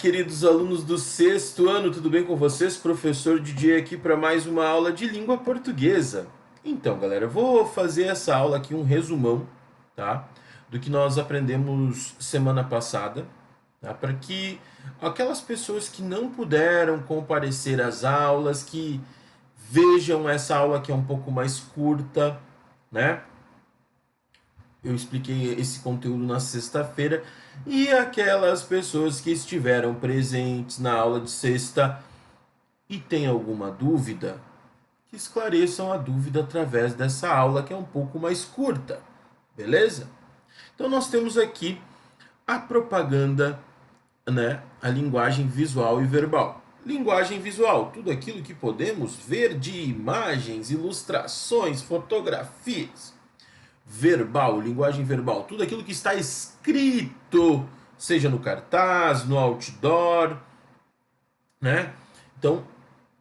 queridos alunos do sexto ano, tudo bem com vocês? Professor DJ aqui para mais uma aula de língua portuguesa. Então, galera, eu vou fazer essa aula aqui um resumão, tá? Do que nós aprendemos semana passada, tá? Para que aquelas pessoas que não puderam comparecer às aulas, que vejam essa aula que é um pouco mais curta, né? Eu expliquei esse conteúdo na sexta-feira e aquelas pessoas que estiveram presentes na aula de sexta e têm alguma dúvida, que esclareçam a dúvida através dessa aula que é um pouco mais curta, beleza? Então nós temos aqui a propaganda, né? A linguagem visual e verbal. Linguagem visual, tudo aquilo que podemos ver de imagens, ilustrações, fotografias. Verbal, linguagem verbal, tudo aquilo que está escrito, seja no cartaz, no outdoor, né? Então,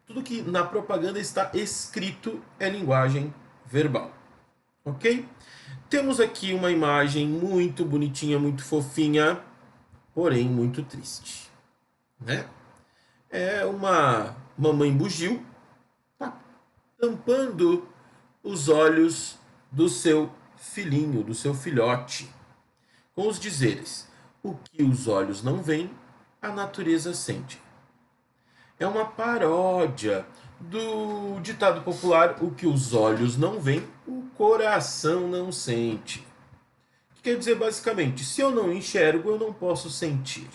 tudo que na propaganda está escrito é linguagem verbal, ok? Temos aqui uma imagem muito bonitinha, muito fofinha, porém muito triste, né? É uma mamãe bugio, tá tampando os olhos do seu filhinho, do seu filhote, com os dizeres: o que os olhos não veem, a natureza sente. É uma paródia do ditado popular: o que os olhos não veem, o coração não sente. Que quer dizer basicamente: se eu não enxergo, eu não posso sentir.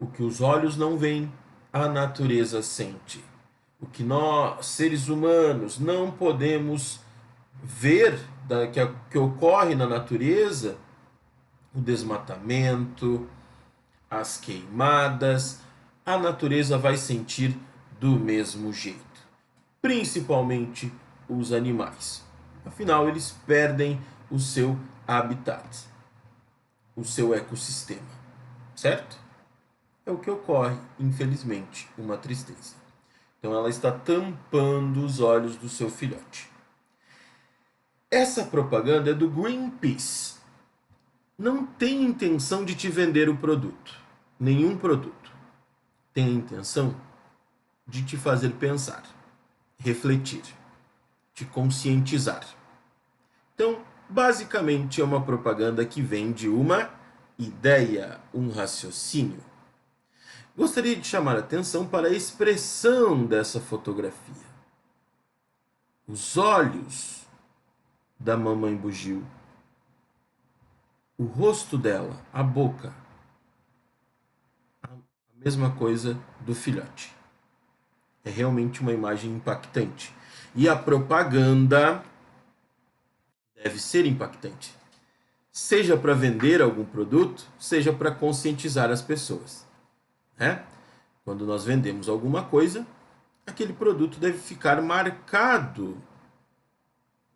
O que os olhos não veem, a natureza sente. O que nós, seres humanos, não podemos ver que ocorre na natureza, o desmatamento, as queimadas, a natureza vai sentir do mesmo jeito, principalmente os animais. Afinal, eles perdem o seu habitat, o seu ecossistema, certo? É o que ocorre, infelizmente, uma tristeza. Então ela está tampando os olhos do seu filhote. Essa propaganda é do Greenpeace. Não tem intenção de te vender o produto. Nenhum produto. Tem a intenção de te fazer pensar, refletir, te conscientizar. Então, basicamente é uma propaganda que vende uma ideia, um raciocínio. Gostaria de chamar a atenção para a expressão dessa fotografia. Os olhos da mamãe bugio, o rosto dela, a boca, a mesma coisa do filhote. É realmente uma imagem impactante. E a propaganda deve ser impactante. Seja para vender algum produto, seja para conscientizar as pessoas, né? Quando nós vendemos alguma coisa, aquele produto deve ficar marcado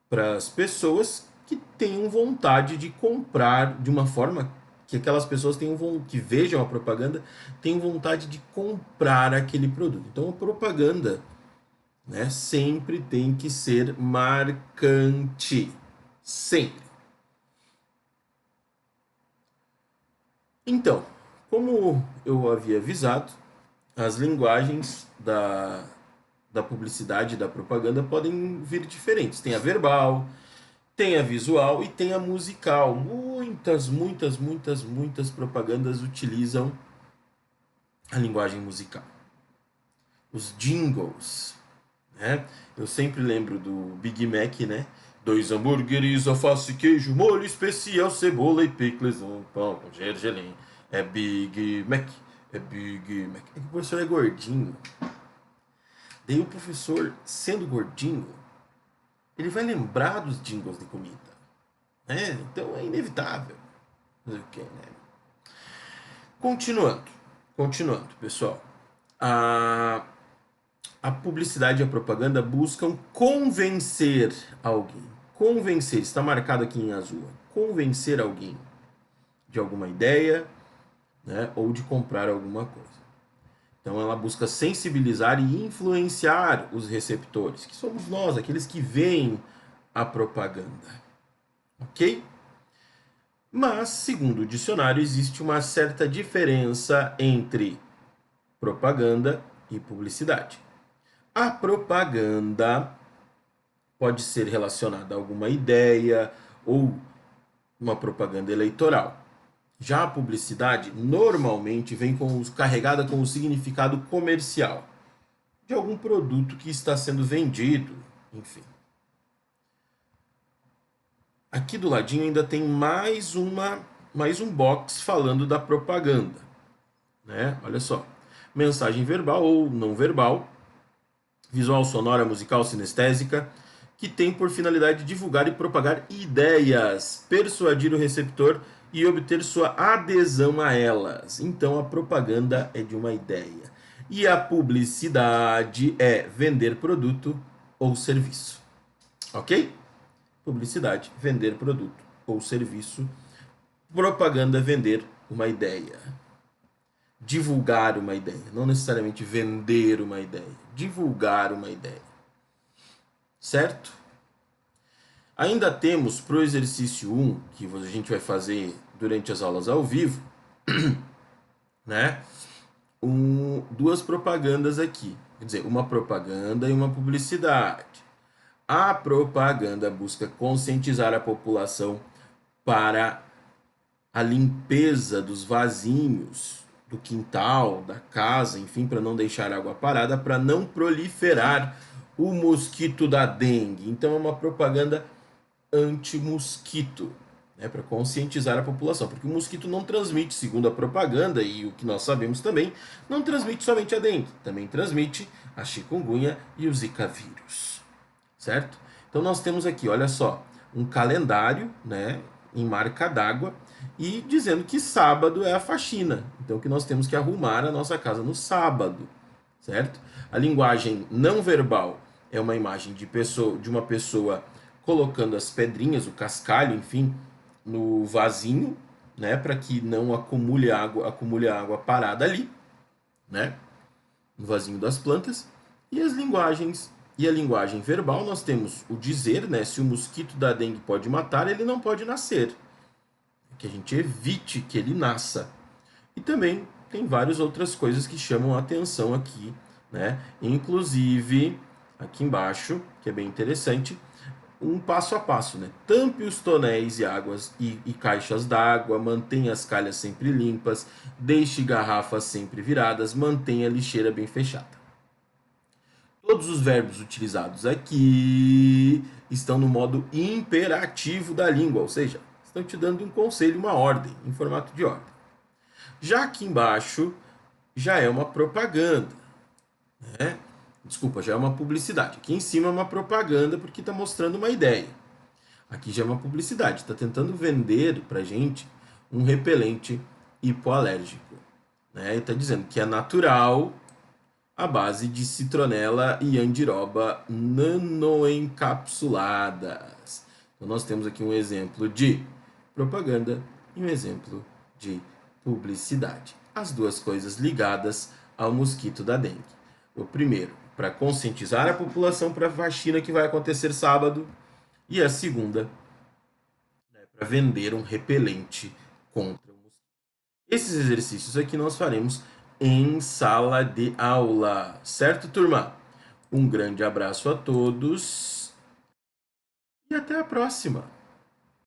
para as pessoas que tenham vontade de comprar de uma forma que aquelas pessoas que vejam a propaganda tenham vontade de comprar aquele produto. Então a propaganda, né, sempre tem que ser marcante. Sempre. Então, como eu havia avisado, as linguagens da publicidade e da propaganda podem vir diferentes. Tem a verbal, tem a visual e tem a musical. Muitas propagandas utilizam a linguagem musical. Os jingles, né? Eu sempre lembro do Big Mac, né? 2 hambúrgueres, alface, queijo, molho especial, cebola e picles, um pão com gergelim. É Big Mac, é Big Mac. É que o professor é gordinho. Daí o professor, sendo gordinho, ele vai lembrar dos jingles de comida, né? Então é inevitável. Mas o que, né? Continuando, pessoal. A publicidade e a propaganda buscam convencer alguém. Convencer, está marcado aqui em azul. Convencer alguém de alguma ideia, né? Ou de comprar alguma coisa. Então ela busca sensibilizar e influenciar os receptores, que somos nós, aqueles que veem a propaganda. Ok? Mas, segundo o dicionário, existe uma certa diferença entre propaganda e publicidade. A propaganda pode ser relacionada a alguma ideia ou uma propaganda eleitoral. Já a publicidade normalmente vem carregada com o significado comercial de algum produto que está sendo vendido, enfim. Aqui do ladinho ainda tem mais um box falando da propaganda, né? Olha só. Mensagem verbal ou não verbal, visual, sonora, musical, sinestésica, que tem por finalidade divulgar e propagar ideias, persuadir o receptor e obter sua adesão a elas. Então a propaganda é de uma ideia. E a publicidade é vender produto ou serviço. Ok? Publicidade, vender produto ou serviço. Propaganda, vender uma ideia. Divulgar uma ideia. Não necessariamente vender uma ideia. Divulgar uma ideia. Certo? Ainda temos para o exercício 1, que a gente vai fazer durante as aulas ao vivo, né? Duas propagandas aqui. Quer dizer, uma propaganda e uma publicidade. A propaganda busca conscientizar a população para a limpeza dos vasinhos do quintal, da casa, enfim, para não deixar água parada, para não proliferar o mosquito da dengue. Então é uma propaganda anti-mosquito, né, para conscientizar a população, porque o mosquito não transmite, segundo a propaganda e o que nós sabemos também, não transmite somente a dengue, também transmite a chikungunya e o zika vírus, certo? Então nós temos aqui, olha só, um calendário, né, em marca d'água e dizendo que sábado é a faxina, então que nós temos que arrumar a nossa casa no sábado, certo? A linguagem não verbal é uma imagem de uma pessoa colocando as pedrinhas, o cascalho, enfim, no vasinho, né, para que não acumule água parada ali, né, no vasinho das plantas. E a linguagem verbal, nós temos o dizer, né, se o mosquito da dengue pode matar, ele não pode nascer. Que a gente evite que ele nasça. E também tem várias outras coisas que chamam a atenção aqui, né? Inclusive, aqui embaixo, que é bem interessante, um passo a passo, né? Tampe os tonéis e águas e caixas d'água, mantenha as calhas sempre limpas, deixe garrafas sempre viradas, mantenha a lixeira bem fechada. Todos os verbos utilizados aqui estão no modo imperativo da língua, ou seja, estão te dando um conselho, uma ordem, em formato de ordem. Já aqui embaixo já é uma propaganda, né? Desculpa, já é uma publicidade. Aqui em cima é uma propaganda porque está mostrando uma ideia. Aqui já é uma publicidade, está tentando vender para gente um repelente hipoalérgico, né? E está dizendo que é natural, à base de citronela e andiroba nanoencapsuladas. Então nós temos aqui um exemplo de propaganda e um exemplo de publicidade. As duas coisas ligadas ao mosquito da dengue. O primeiro, para conscientizar a população para a vacina que vai acontecer sábado. E a segunda, né, para vender um repelente contra o mosquito. Esses exercícios aqui nós faremos em sala de aula. Certo, turma? Um grande abraço a todos e até a próxima!